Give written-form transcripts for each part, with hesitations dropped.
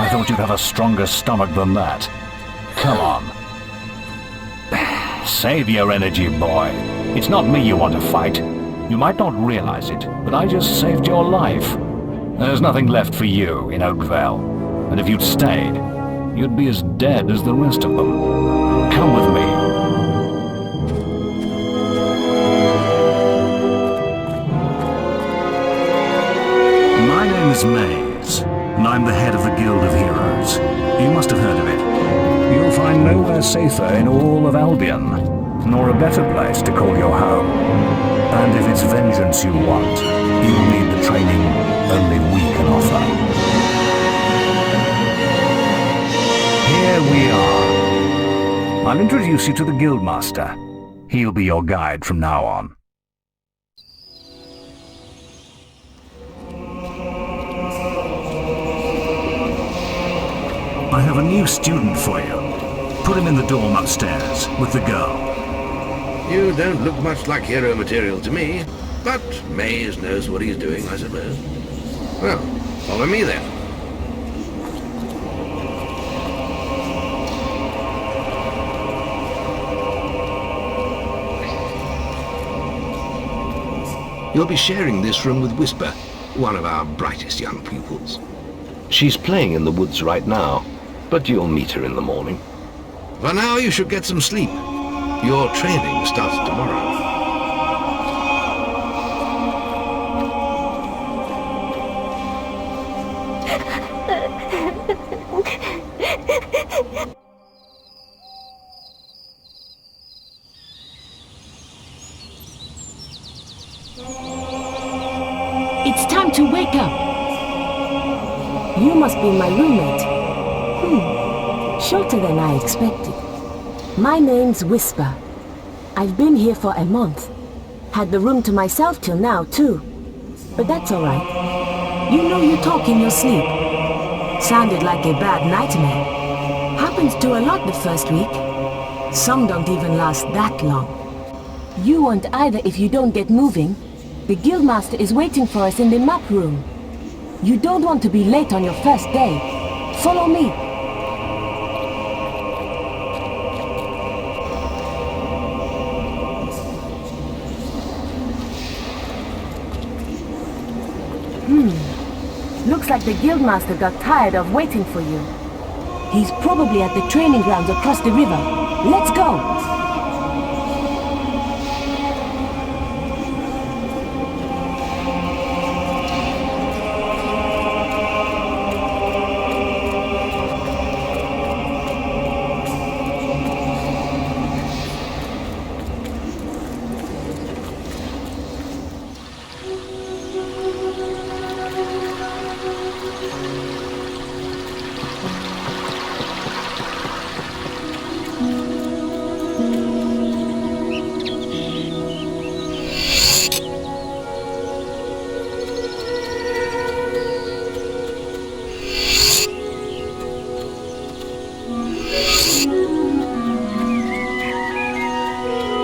I thought you'd have a stronger stomach than that. Come on. Save your energy, boy. It's not me you want to fight. You might not realize it, but I just saved your life. There's nothing left for you in Oakvale. And if you'd stayed, you'd be as dead as the rest of them. Come with me. My name is Maze, and I'm the head of the Guild of Heroes. You must have heard of it. You'll find nowhere safer in all of Albion, nor a better place to call your home. And if it's vengeance you want, you'll need the training only we can offer. Here we are. I'll introduce you to the Guildmaster. He'll be your guide from now on. I have a new student for you. Put him in the dorm upstairs, with the girl. You don't look much like hero material to me, but Maze knows what he's doing, I suppose. Well, follow me then. You'll be sharing this room with Whisper, one of our brightest young pupils. She's playing in the woods right now, but you'll meet her in the morning. For now, you should get some sleep. Your training starts tomorrow. It's time to wake up. You must be my roommate. Shorter than I expected. My name's Whisper. I've been here for a month. Had the room to myself till now, too. But that's all right. You know you talk in your sleep. Sounded like a bad nightmare. Happens to a lot the first week. Some don't even last that long. You won't either if you don't get moving. The Guildmaster is waiting for us in the map room. You don't want to be late on your first day. Follow me. Looks like the Guildmaster got tired of waiting for you. He's probably at the training grounds across the river. Let's go!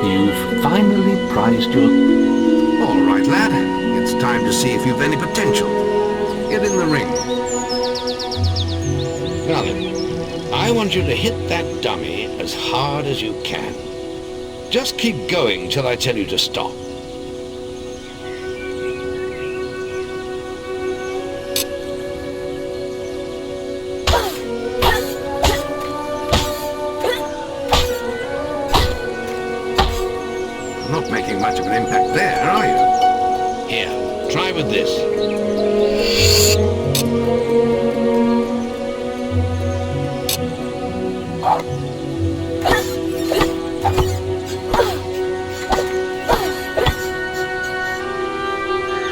You've finally prized your... All right, lad. It's time to see if you've any potential. Get in the ring. Now then, I want you to hit that dummy as hard as you can. Just keep going till I tell you to stop. Not making much of an impact there, are you? Here, try with this.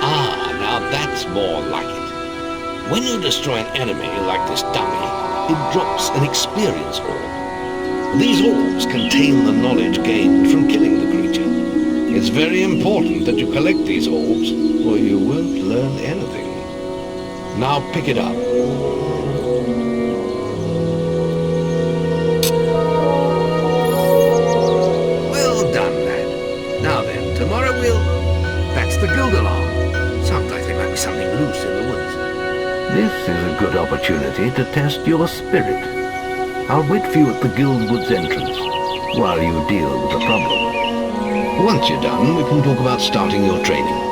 Ah, now that's more like it. When you destroy an enemy like this dummy, it drops an experience orb. These orbs contain the knowledge gained from killing the creature. It's very important that you collect these orbs, or you won't learn anything. Now pick it up. Well done, lad. Now then, tomorrow that's the guild alarm. Sounds like there might be something loose in the woods. This is a good good opportunity to test your spirit. I'll wait for you at the Guildwood's entrance while you deal with the problem. Once you're done, we can talk about starting your training.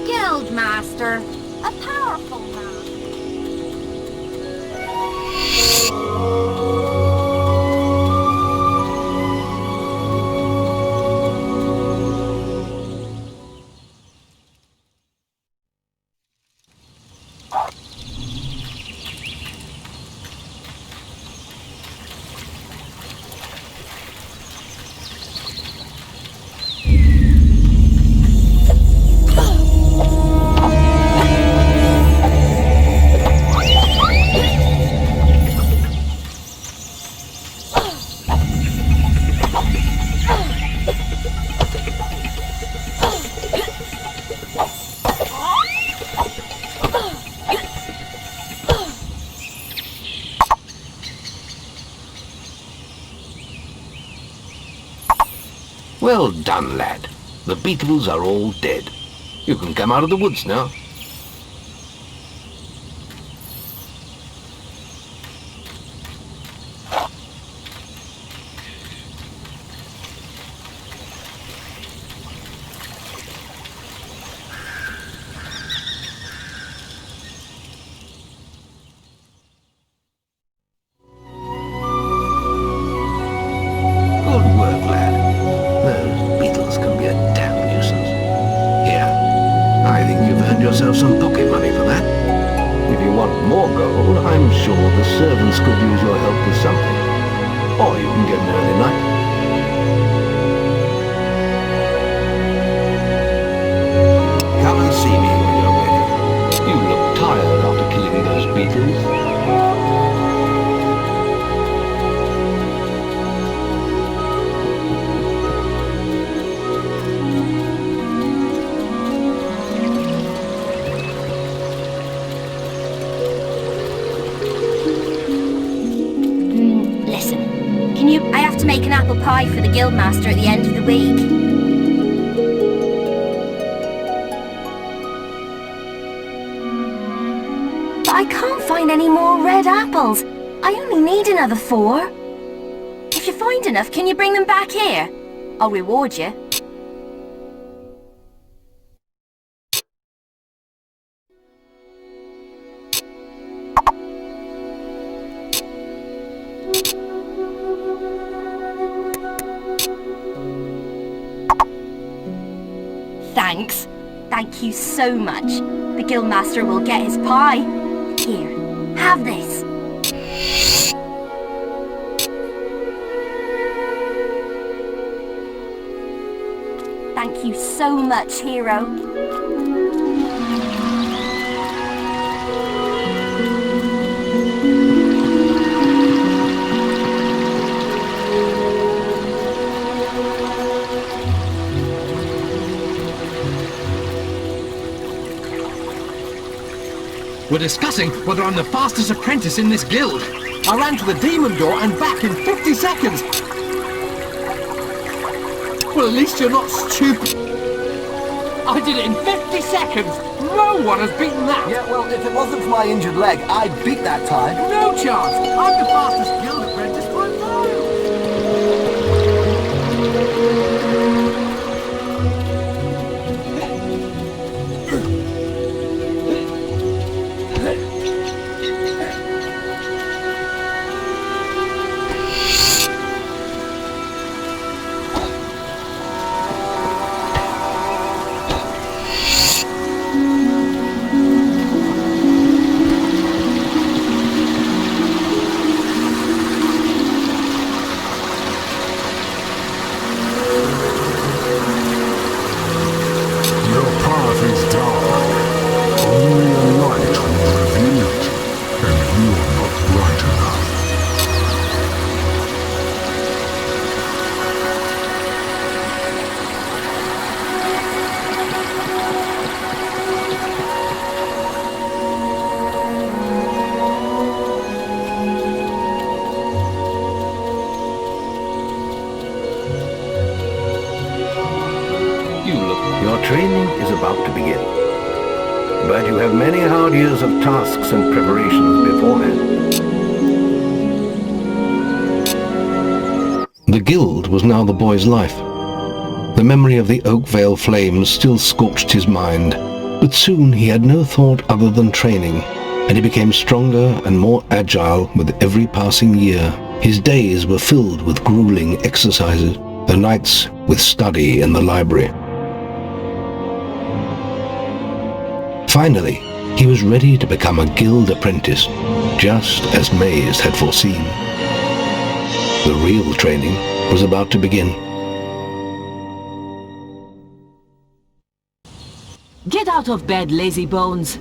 Guildmaster, a powerful man. Well done, lad. The beetles are all dead. You can come out of the woods now. Good work, lad. Those beetles can be a damn nuisance. Here, I think you've earned yourself some pocket money for that. If you want more gold, I'm sure the servants could use your help with something. Or you can get an early night. Come and see me when you're ready. You look tired after killing those beetles. Listen, I have to make an apple pie for the Guildmaster at the end of the week. But I can't find any more red apples. I only need another 4. If you find enough, can you bring them back here? I'll reward you. Thanks. Thank you so much. The Guildmaster will get his pie. Here, have this. Thank you so much, hero. We're discussing whether I'm the fastest apprentice in this guild. I ran to the demon door and back in 50 seconds. Well, at least you're not stupid. I did it in 50 seconds. No one has beaten that. Yeah, well, if it wasn't for my injured leg, I'd beat that time. No chance. I'm the fastest guild apprentice by a mile. is about to begin. But you have many hard years of tasks and preparations beforehand. The guild was now the boy's life. The memory of the Oakvale flames still scorched his mind, but soon he had no thought other than training, and he became stronger and more agile with every passing year. His days were filled with grueling exercises, the nights with study in the library. Finally, he was ready to become a guild apprentice, just as Maze had foreseen. The real training was about to begin. Get out of bed, lazy bones.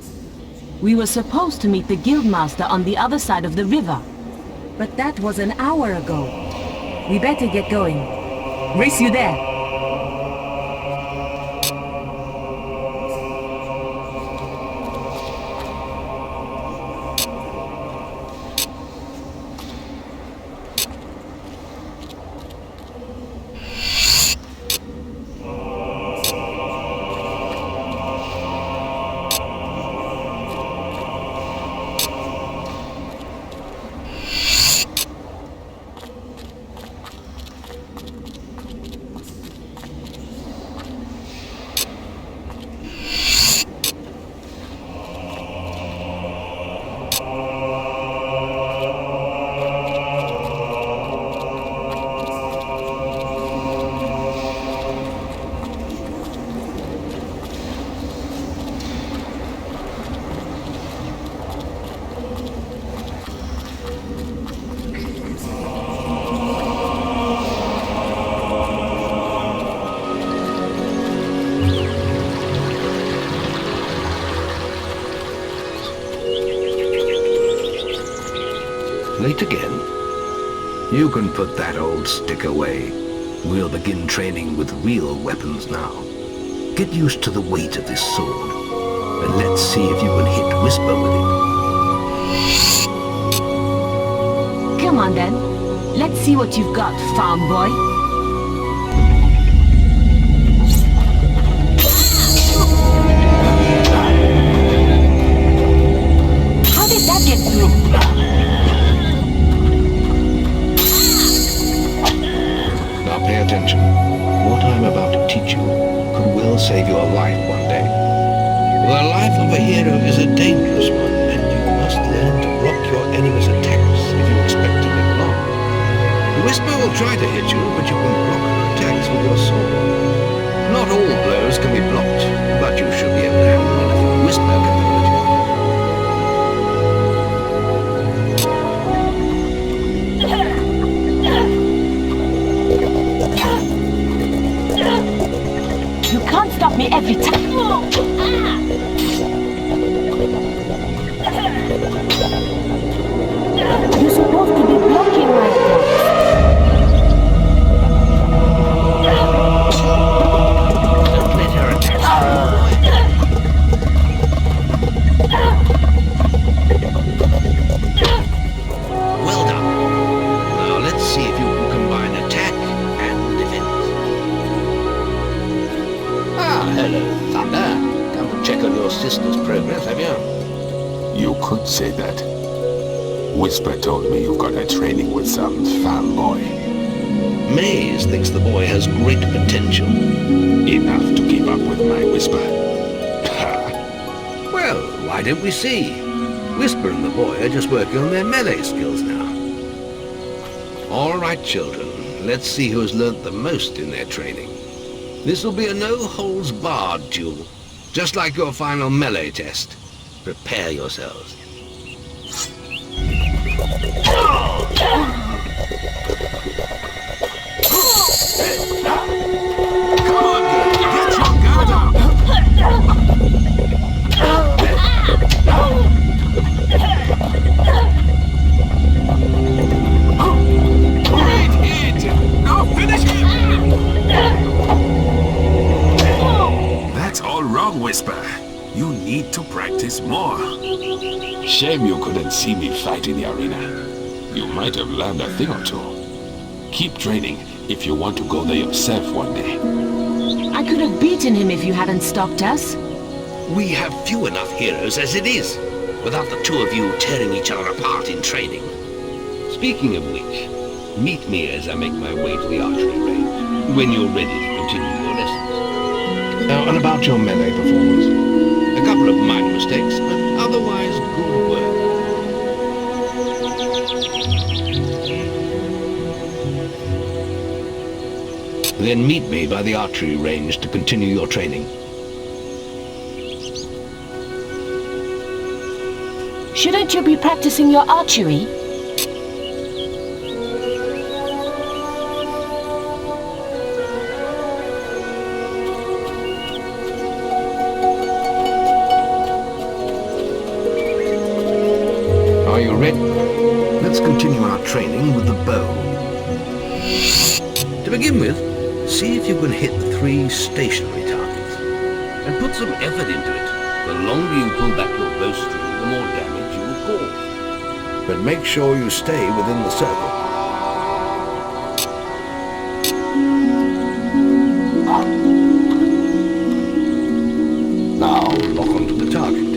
We were supposed to meet the guildmaster on the other side of the river. But that was an hour ago. We better get going. Rhys, you there? Late again? You can put that old stick away. We'll begin training with real weapons now. Get used to the weight of this sword, and let's see if you can hit Whisper with it. Come on then. Let's see what you've got, farm boy. How did that get through? Now pay attention. What I'm about to teach you could well save your life one day. The life of a hero is a dangerous one, and you must learn to block your enemy's attacks if you expect to live long. The Whisper will try to hit you, but you can block her attacks with your sword. Not all blows can be blocked, but you should be able to handle anything Whisper can hurt you. You can't stop me every time. You're supposed to be blocking my attacks. Don't let her attack you. Well done. Now let's see if you can combine attack and defense. Ah, hello, Thunder. Come to check on your sister's progress, have you? You could say that. Whisper told me you've got a training with some fanboy. Maze thinks the boy has great potential. Enough to keep up with my Whisper. Well, why don't we see? Whisper and the boy are just working on their melee skills now. All right, children. Let's see who has learnt the most in their training. This will be a no-holds-barred duel, just like your final melee test. Prepare yourselves. Come on, girl. Get your guard up. Great hit. Now finish him. That's all wrong, Whisper. You need to practice more. Shame you couldn't see me fight in the arena. You might have learned a thing or two. Keep training if you want to go there yourself one day. I could have beaten him if you hadn't stopped us. We have few enough heroes as it is, without the two of you tearing each other apart in training. Speaking of which, meet me as I make my way to the archery range, when you're ready to continue your lessons. Now, and about your melee performance? A couple of minor mistakes, but otherwise good work. Then meet me by the archery range to continue your training. Shouldn't you be practicing your archery? Are you ready? Let's continue our training with the bow. To begin with, see if you can hit the 3 stationary targets. And put some effort into it. The longer you pull back your bowstring, the more damage you will cause. But make sure you stay within the circle. Now, lock onto the target.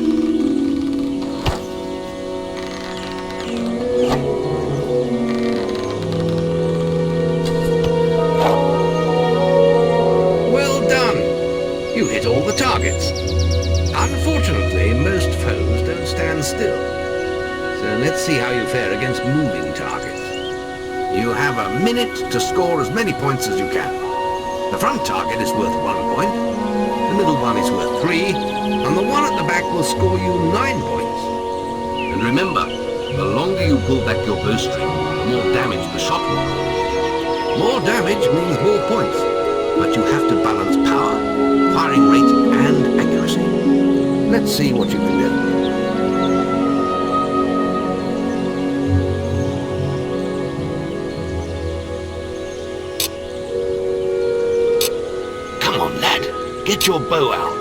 Well done! You hit all the targets. Unfortunately, most foes don't stand still. So let's see how you fare against moving targets. You have a minute to score as many points as you can. The front target is worth 1 point, the middle one is worth 3, and the one at the back will score you 9 points. And remember, the longer you pull back your bowstring, the more damage the shot will cause. More damage means more points, but you have to balance power, firing rate, and accuracy. Let's see what you can do. Come on, lad. Get your bow out.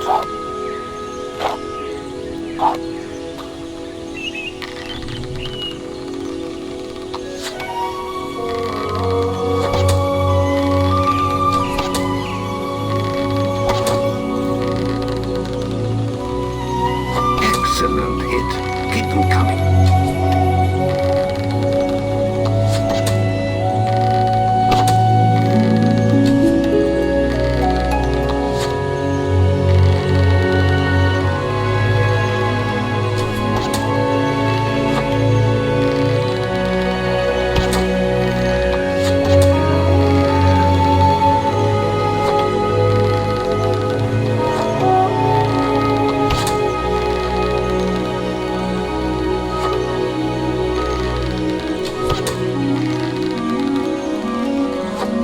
Excellent hit. Keep them coming.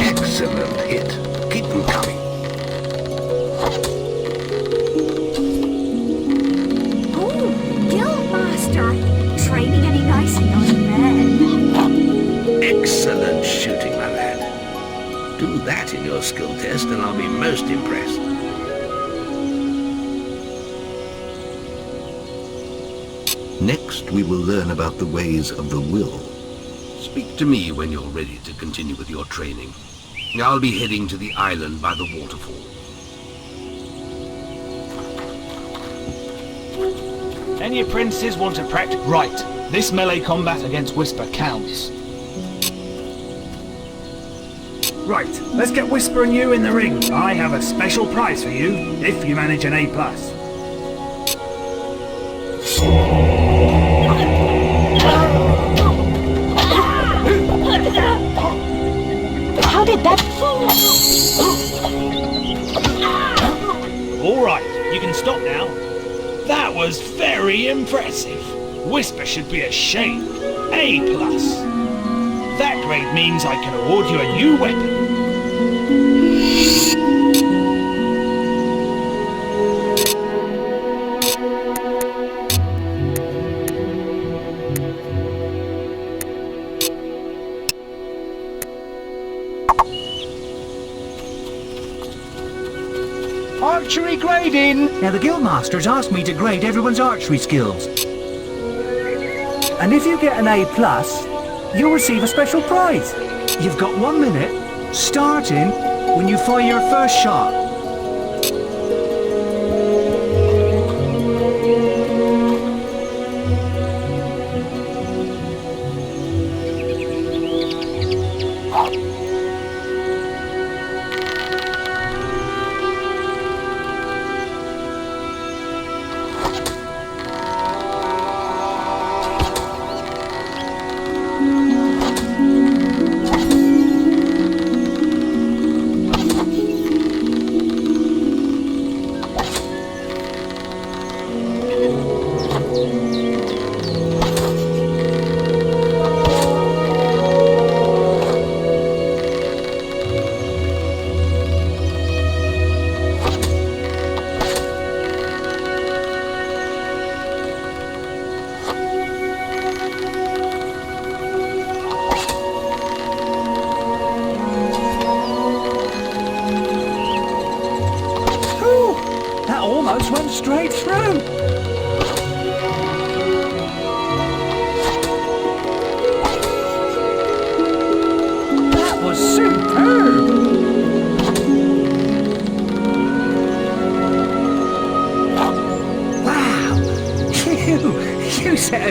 Excellent hit. Keep them coming. Oh, Guildmaster! Training any nicer young men? Excellent shooting, my lad. Do that in your skill test and I'll be most impressed. Next, we will learn about the ways of the will. Speak to me when you're ready to continue with your training. I'll be heading to the island by the waterfall. Any apprentices want to practice? Right. This melee combat against Whisper counts. Right, let's get Whisper and you in the ring. I have a special prize for you if you manage an A+. How did that... All right, you can stop now. That was very impressive. Whisper should be ashamed. A+. That grade means I can award you a new weapon. Archery grading! Now the Guildmaster's asked me to grade everyone's archery skills. And if you get an A+, you'll receive a special prize. You've got 1 minute, starting when you fire your first shot.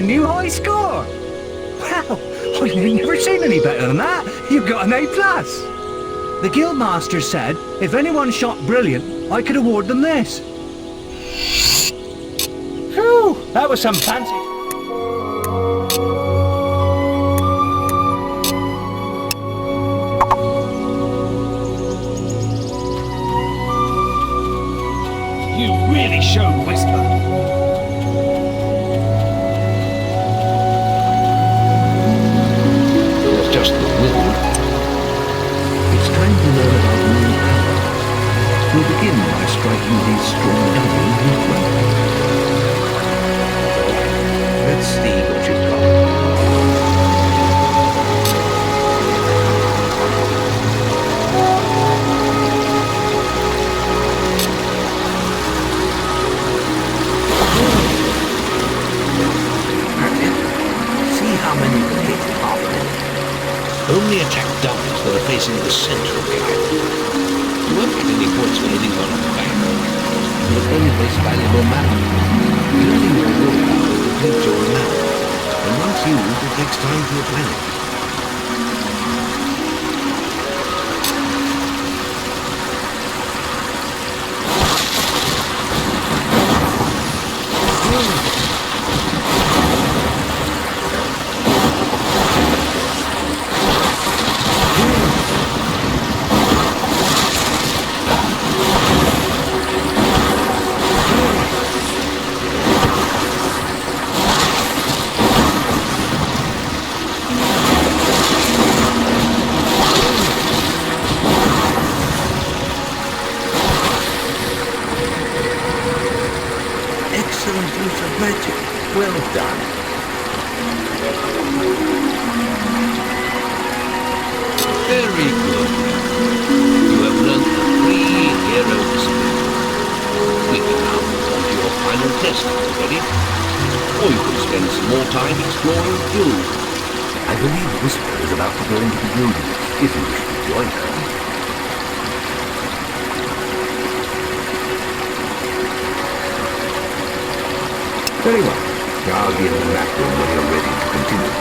a new high score! Wow, I've never seen any better than that. You've got an A+. The Guildmaster said if anyone shot brilliant, I could award them this. Phew, that was some fancy... You really showed Whisper. It's just the wind. It's time to learn about moon power. We'll begin by striking these strong enemies with weapons. Let's see what you've got. See how many you can hit in half a minute. Only attack dummies that are facing the center of the island. You won't get any points for hitting one on the back. You'll only face valuable mana. Using your willpower depletes your mana, and once used, it takes time to replenish. Excellent use of magic. Well done. Very good. You have learned the 3 hero skills. We can now move on to your final test, ready? Or you can spend some more time exploring the guild. I believe Whisper is about to go into the guild if you wish to join her. Very well. I'll be in the back room when you're ready to continue.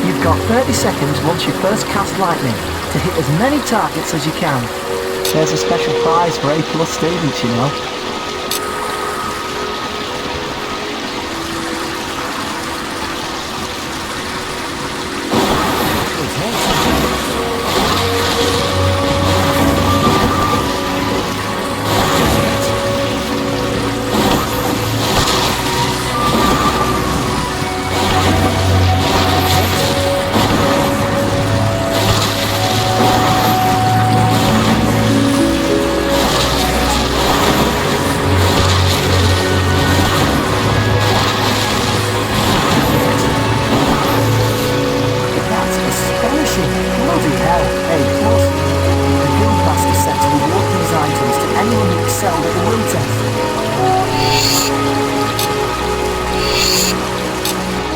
You've got 30 seconds once you first cast lightning to hit as many targets as you can. There's a special prize for A+ students, you know.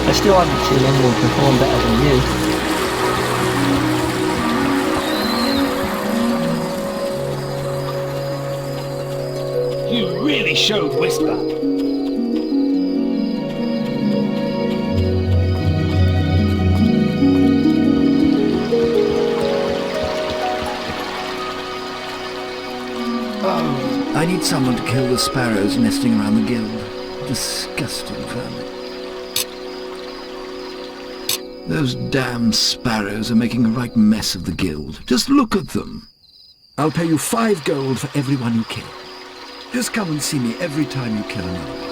I still haven't seen anyone perform better than you. You really showed Whisper. Oh, I need someone to kill the sparrows nesting around the guild. Disgusting vermin. Those damn sparrows are making a right mess of the guild. Just look at them. I'll pay you 5 gold for everyone you kill. Just come and see me every time you kill another one.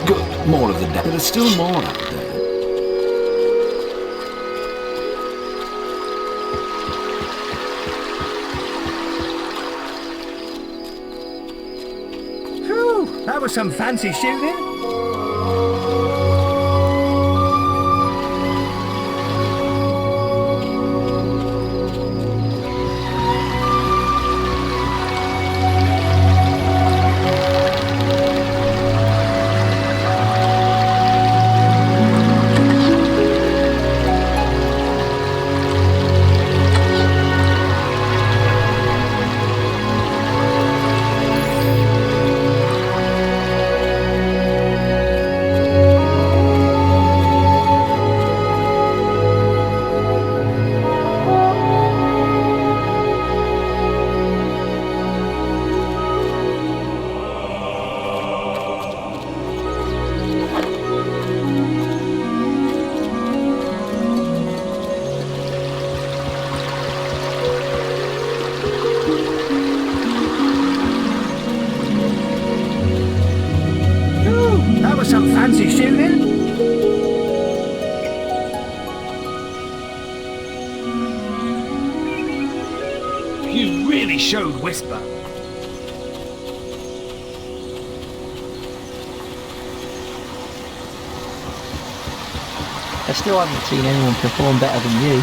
Good. More of the dead. There are still more out there. Whew, that was some fancy shooting. That was some fancy shooting. You really showed Whisper. I still haven't seen anyone perform better than you.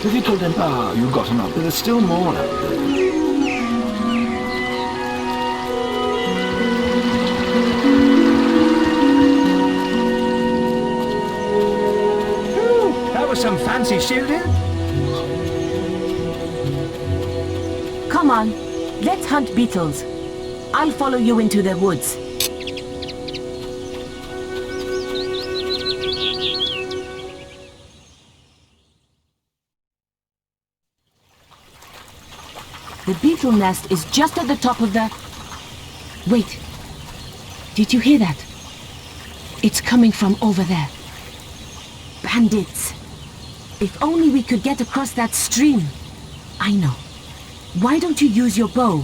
Have you told them? Ah, you got enough. There are still more out there. show us some fancy shooting? Come on, let's hunt beetles. I'll follow you into the woods. The beetle nest is just at the top of the... Wait. Did you hear that? It's coming from over there. Bandits. If only we could get across that stream. I know. Why don't you use your bow?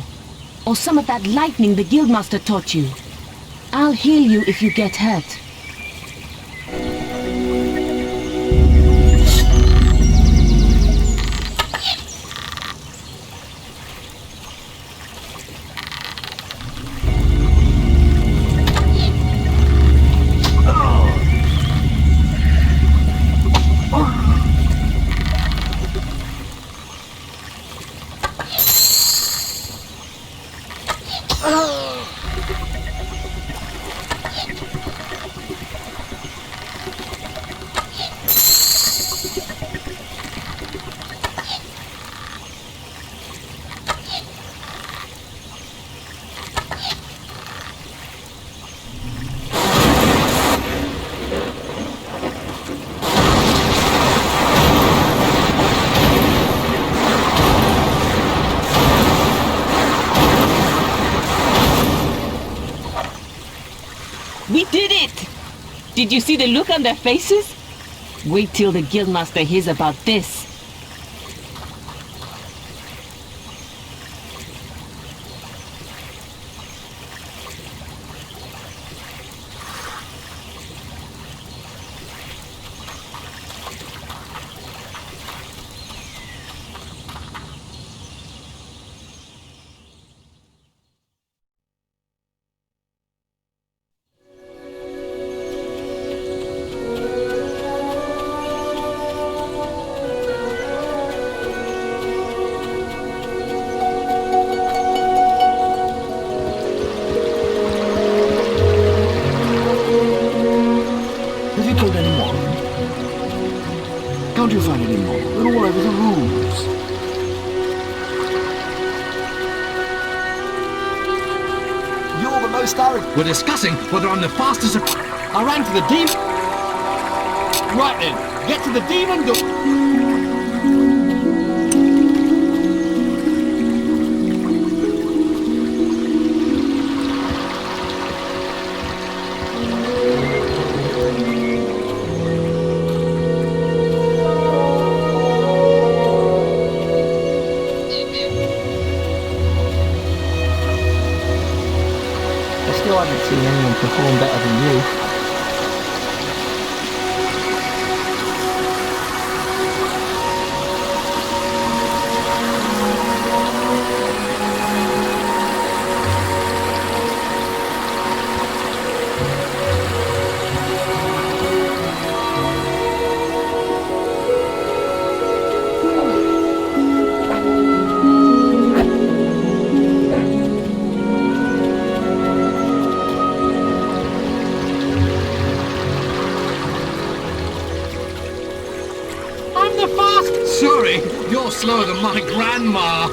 Or some of that lightning the Guildmaster taught you? I'll heal you if you get hurt. We did it! Did you see the look on their faces? Wait till the Guildmaster hears about this. Can't you find any more? They're all over the rooms. You're the most arrogant. We're discussing whether I'm the fastest. I ran to the demon. Right then, get to the demon door. I haven't seen anyone perform better than you. Sorry, you're slower than my grandma.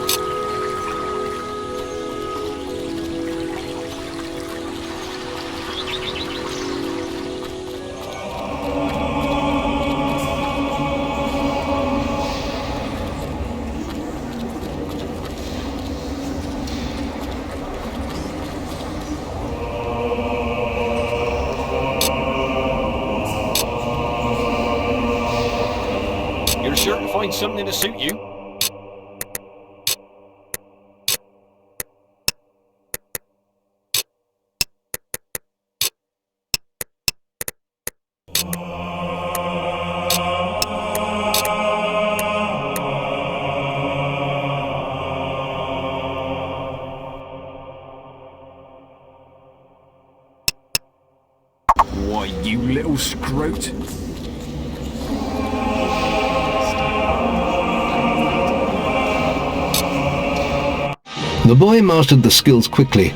You're sure to find something to suit you. Why, you little scrote. The boy mastered the skills quickly,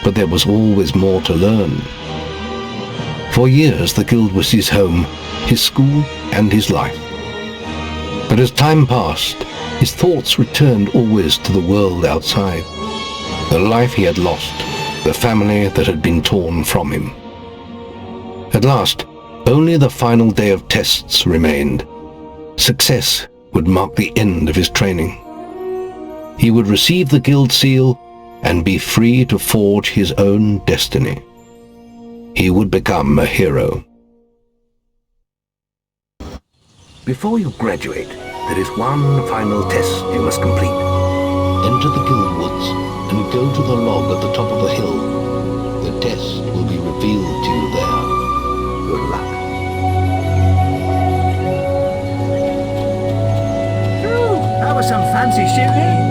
but there was always more to learn. For years the guild was his home, his school and his life. But as time passed, his thoughts returned always to the world outside. The life he had lost, the family that had been torn from him. At last, only the final day of tests remained. Success would mark the end of his training. He would receive the Guild Seal and be free to forge his own destiny. He would become a hero. Before you graduate, there is one final test you must complete. Enter the Guild Woods and go to the log at the top of the hill. The test will be revealed to you there. Good luck. That was some fancy shooting.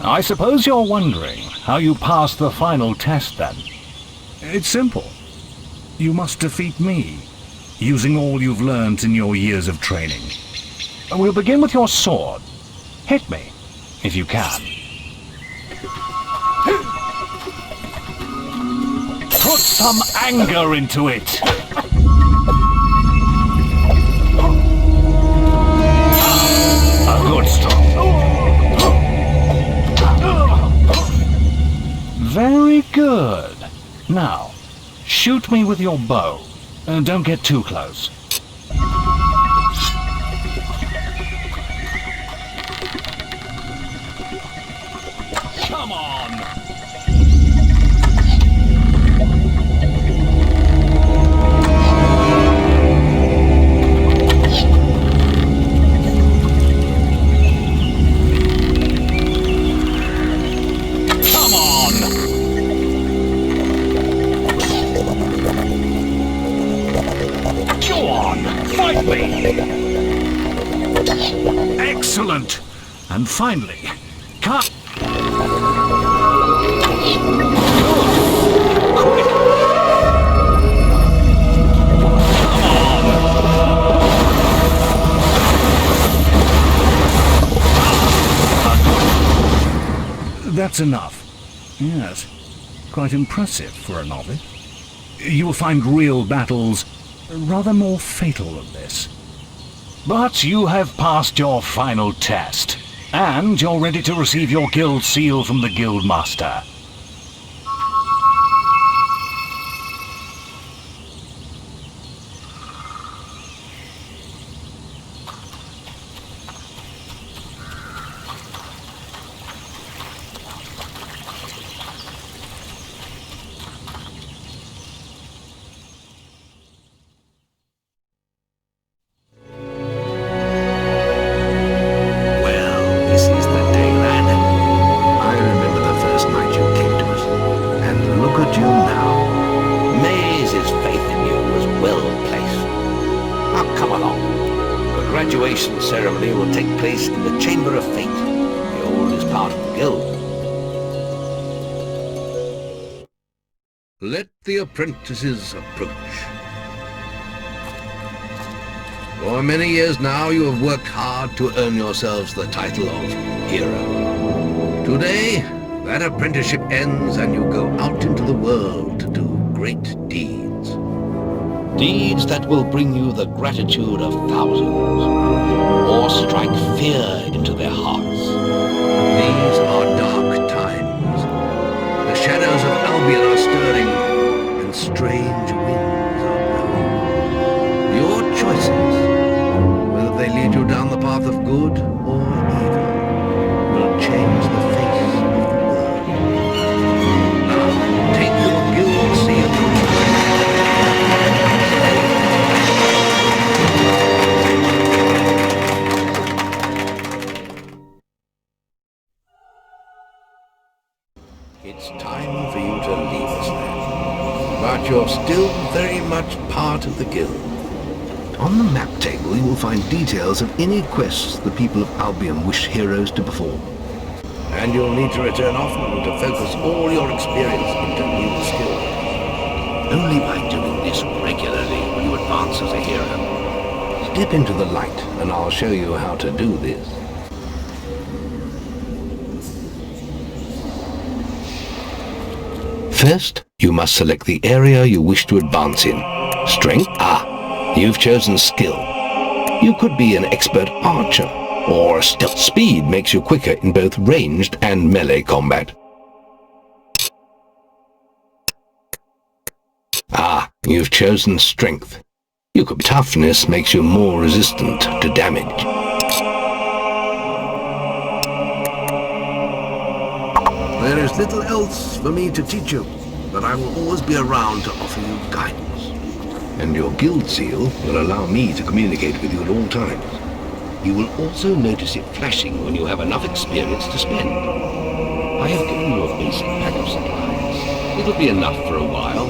I suppose you're wondering how you passed the final test then. It's simple. You must defeat me, using all you've learned in your years of training. We'll begin with your sword. Hit me, if you can. Put some anger into it. A good stroke. Very good. Now, shoot me with your bow. Don't get too close. Come on! Come on! Go on! Fight me! Excellent! And finally, cut! That's enough. Yes, quite impressive for a novice. You will find real battles rather more fatal than this. But you have passed your final test, and you're ready to receive your guild seal from the guild master. Graduation ceremony will take place in the Chamber of Fate, the oldest part of the guild. Let the apprentices approach. For many years now you have worked hard to earn yourselves the title of hero. Today, that apprenticeship ends and you go out into the world to do great deeds. Deeds that will bring you the gratitude of thousands, or strike fear into their hearts. These are dark times. The shadows of Albion are stirring, and strange winds are blowing. Your choices, whether they lead you down the path of good or evil, will change the face of the world. Now, take your guild seal. It's time for you to leave us now, but you're still very much part of the guild. On the map table you will find details of any quests the people of Albion wish heroes to perform. And you'll need to return often to focus all your experience into new skills. Only by doing this regularly will you advance as a hero. Step into the light and I'll show you how to do this. First, you must select the area you wish to advance in. Strength? You've chosen skill. You could be an expert archer, or stealth. Speed makes you quicker in both ranged and melee combat. You've chosen strength. You could. Toughness makes you more resistant to damage. There is little else for me to teach you, but I will always be around to offer you guidance. And your guild seal will allow me to communicate with you at all times. You will also notice it flashing when you have enough experience to spend. I have given you a basic pack of supplies. It'll be enough for a while.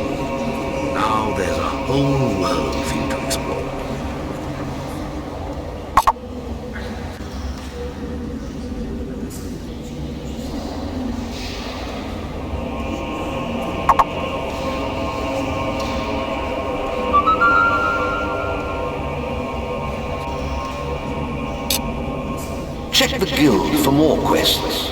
Now there's a whole world for you to explore. Check the guild for more quests.